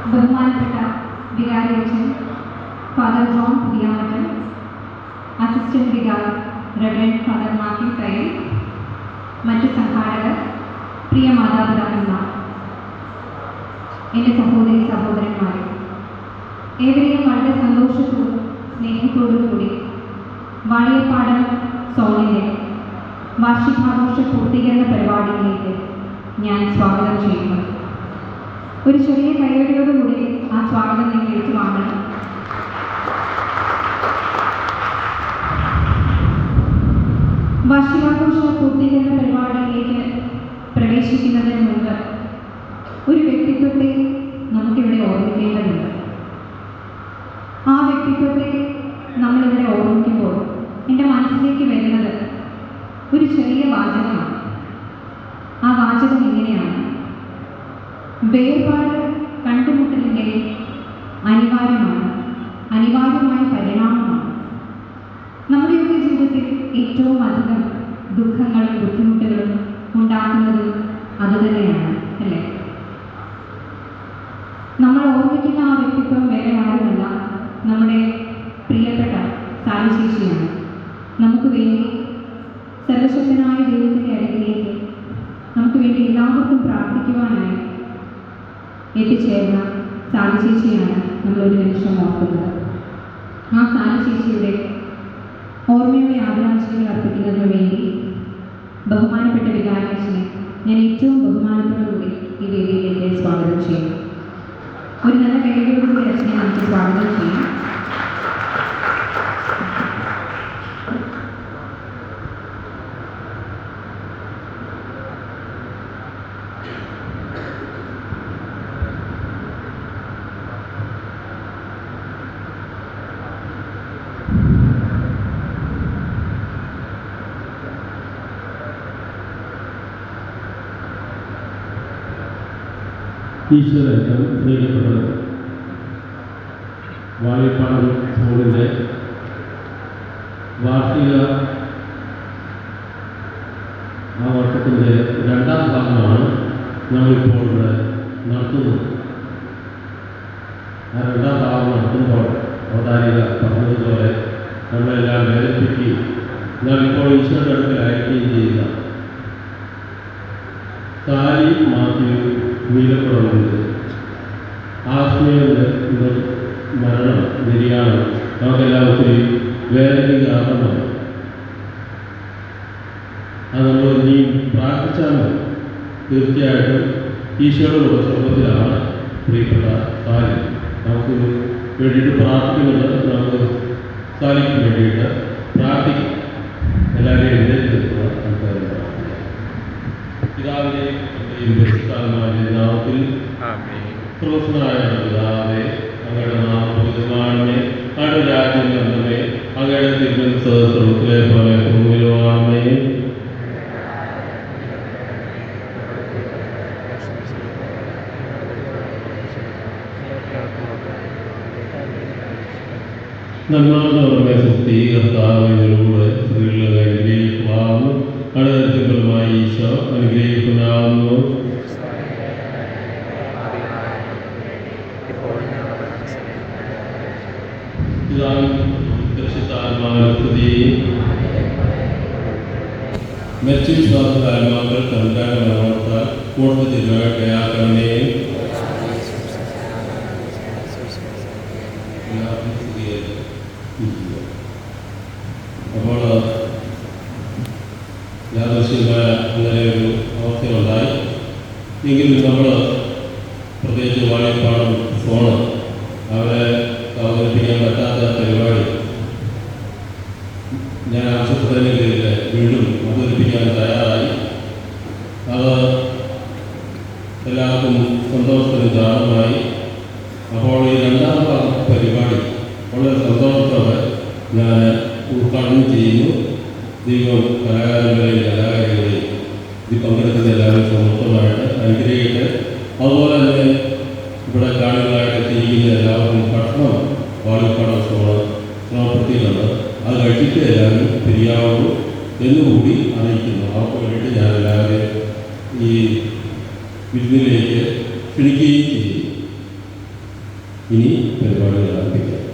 ബഹുമാനപ്പെട്ട വികാരി അച്ഛൻ ഫാദർ ജോൺ പുതിയാമറ്റൻ, അസിസ്റ്റന്റ് വികാരി റെവറൻഡ് ഫാദർ മാത്യു കയ്യിൽ, മറ്റ് സംഘാടകർ, പ്രിയ മാതാപിതാക്കന്മാർ, എൻ്റെ സഹോദരി സഹോദരന്മാരെ, ഏവരെയും വളരെ സന്തോഷത്തോടും സ്നേഹത്തോടും കൂടി വാളിയപ്പാടം സോണിലെ വാർഷികാഘോഷ പൂർത്തീകരണ പരിപാടിയിലേക്ക് ഞാൻ സ്വാഗതം ചെയ്യുന്നു. ഒരു ചെറിയ കയ്യടിയോടുകൂടി ആ സ്വാഗതം നിങ്ങൾ ഏറ്റുവാങ്ങണം. വാർഷികാഘോഷ പൂർത്തീകരണ പരിപാടിയിലേക്ക് പ്രവേശിക്കുന്നതിന് മുൻപ് ഒരു വ്യക്തിത്വത്തെ നമുക്കിവിടെ ഓർമ്മിക്കേണ്ടതുണ്ട്. ആ വ്യക്തിത്വത്തെ നമ്മളിവിടെ ഓർമ്മിക്കുമ്പോൾ എൻ്റെ മനസ്സിലേക്ക് വരുന്നത് ഒരു ചെറിയ വാചകമാണ്. ആ വാചകം ഇങ്ങനെയാണ്: വേർപാട് കണ്ടുമുട്ടലിൻ്റെ അനിവാര്യമായ പരിണാമമാണ്. നമ്മുടെയൊക്കെ ജീവിതത്തിൽ ഏറ്റവും അധികം ദുഃഖങ്ങളും ബുദ്ധിമുട്ടുകളും ഉണ്ടാക്കുന്നത് അതുതന്നെയാണ്, അല്ലേ? നമ്മൾ ഓർമ്മിക്കുന്ന ആ വ്യക്തിത്വം വേറെ ആരുമല്ല, നമ്മുടെ പ്രിയപ്പെട്ട സാലിശേഷിയാണ്. നമുക്ക് വേണ്ടി സർവശക്തനായ ദൈവത്തിൻ്റെ അടുക്കിലേക്ക് നമുക്ക് വേണ്ടി എല്ലാവർക്കും പ്രാർത്ഥിക്കുവാനായി എത്തിച്ചേർന്ന സാലിശേഷിയാണ് നമ്മളൊരു നിമിഷം ഓർക്കുന്നത്. ആ സാലിശേഷിയുടെ ഓർമ്മയുടെ ആദരാഞ്ജലികൾ അർപ്പിക്കുന്നതിന് വേണ്ടി ബഹുമാനപ്പെട്ട വികാരിയച്ഛനെ ഞാൻ ഏറ്റവും ബഹുമാനത്തോടുകൂടി ഈ വേദിയിലേക്ക് സ്വാഗതം ചെയ്യുന്നു. ഒരു നല്ല കൈയോടുകൂടി അച്ഛനെ നമുക്ക് സ്വാഗതം ചെയ്യാം. ഈശ്വരൻ സ്നേഹിക്കപ്പെട്ടത് വാളിയപ്പാടം സ്കൂളിൻ്റെ വാർഷിക ആഘോഷത്തിൻ്റെ രണ്ടാം ഭാഗമാണ് നമ്മളിപ്പോൾ ഇവിടെ നടത്തുന്നത്. ആ രണ്ടാം ഭാഗം നടത്തുമ്പോൾ അവതാരിക പറഞ്ഞതുപോലെ നമ്മളെല്ലാം വേദനിപ്പിക്കുകയും എന്നാൽ ഇപ്പോൾ ഈശ്വരൻ്റെ അടുക്കലായിരിക്കുകയും ചെയ്യുക സാലി മാത്യു നീലപ്പുറമുണ്ട്. ആസ്മയുടെ മരണം നിര്യാണം നമുക്കെല്ലാം ഒത്തിരി വേദനികാരണമാണ്. അത് നമ്മൾ ഇനി പ്രാർത്ഥിച്ചാൽ മതി. തീർച്ചയായിട്ടും ഈശോയുടെ സ്വർഗത്തിലാണ് പ്രിയപ്പെട്ട സാലി. നമുക്ക് വേണ്ടിയിട്ട് പ്രാർത്ഥിക്കുന്നുണ്ട്. നമുക്ക് സാലിക്ക് വേണ്ടിയിട്ട് പ്രാർത്ഥിക്കും. എല്ലാവരെയും എഴുന്നേൽക്കുക. പിതാവിനെയും പരിശുദ്ധാത്മാവിന്റെ നാമത്തിൽ ക്രിസ്തുനായ പിതാവേ, അങ്ങയുടെ നാമം പൂജിതമാകണമേ, അങ്ങയുടെ രാജ്യം വരണമേ, അങ്ങയുടെ തിരുമനസ്സ് സ്വർഗ്ഗത്തിലെ പോലെ ഭൂമിയിലും ആകണമേ. നന്മാർന്നവരുടെ സുക്തി കർത്താവിലൂടെ സ്ത്രീകളുടെ അനുഗ്രഹിക്കുവാകുന്നു. അടുത്തമായി ഈശോ അനുഗ്രഹിക്കുന്നാകുന്നു. മരിച്ച വിശ്വാസകാരന്മാർ കണ്ടാൽ കൂടുതൽ തിരുവായിട്ടയാക്കണമേ. അപ്പോൾ യാദൃശ്ചികമായ അങ്ങനെ ഒരു അവസ്ഥയുണ്ടായി. എങ്കിലും നമ്മൾ പ്രത്യേകിച്ച് വാളിയപ്പാടം ഫോണ് അവരെ അവതരിപ്പിക്കാൻ പറ്റാത്ത പരിപാടി ഞാൻ ആവശ്യപ്പെട്ടതിനെതിരെ വീണ്ടും അവതരിപ്പിക്കാൻ തയ്യാറായി. അത് എല്ലാവർക്കും സന്തോഷത്തിന് കാരണമായി. അപ്പോൾ ഈ രണ്ടാം പരിപാടി വളരെ സന്തോഷത്തോടെ ഞാൻ ഉദ്ഘാടനം ചെയ്യുന്നു. ദൈവം കലാകാരന്മാരെയും കലാകാരികളെയും ഇത് പങ്കെടുക്കുന്ന എല്ലാവരും സമർത്ഥമായിട്ട് അനുഗ്രഹിക്കട്ടെ. അതുപോലെ തന്നെ ഇവിടെ കാണികളായിട്ട് എത്തിയിരിക്കുന്ന എല്ലാവർക്കും ഭക്ഷണം വാളിയപ്പാടം ശ്രമപ്പെടുത്തിയിട്ടുണ്ട്. അത് കഴിച്ചിട്ട് എല്ലാവരും പിരിയാവുള്ളൂ എന്നുകൂടി അറിയിക്കുന്നു. അവർക്ക് വേണ്ടിയിട്ട് ഞാൻ എല്ലാവരെയും ഈ വിരുന്നിലേക്ക് ക്ഷണിക്കുകയും ചെയ്യും. ഇനി പരിപാടികൾ ആരംഭിക്കാം.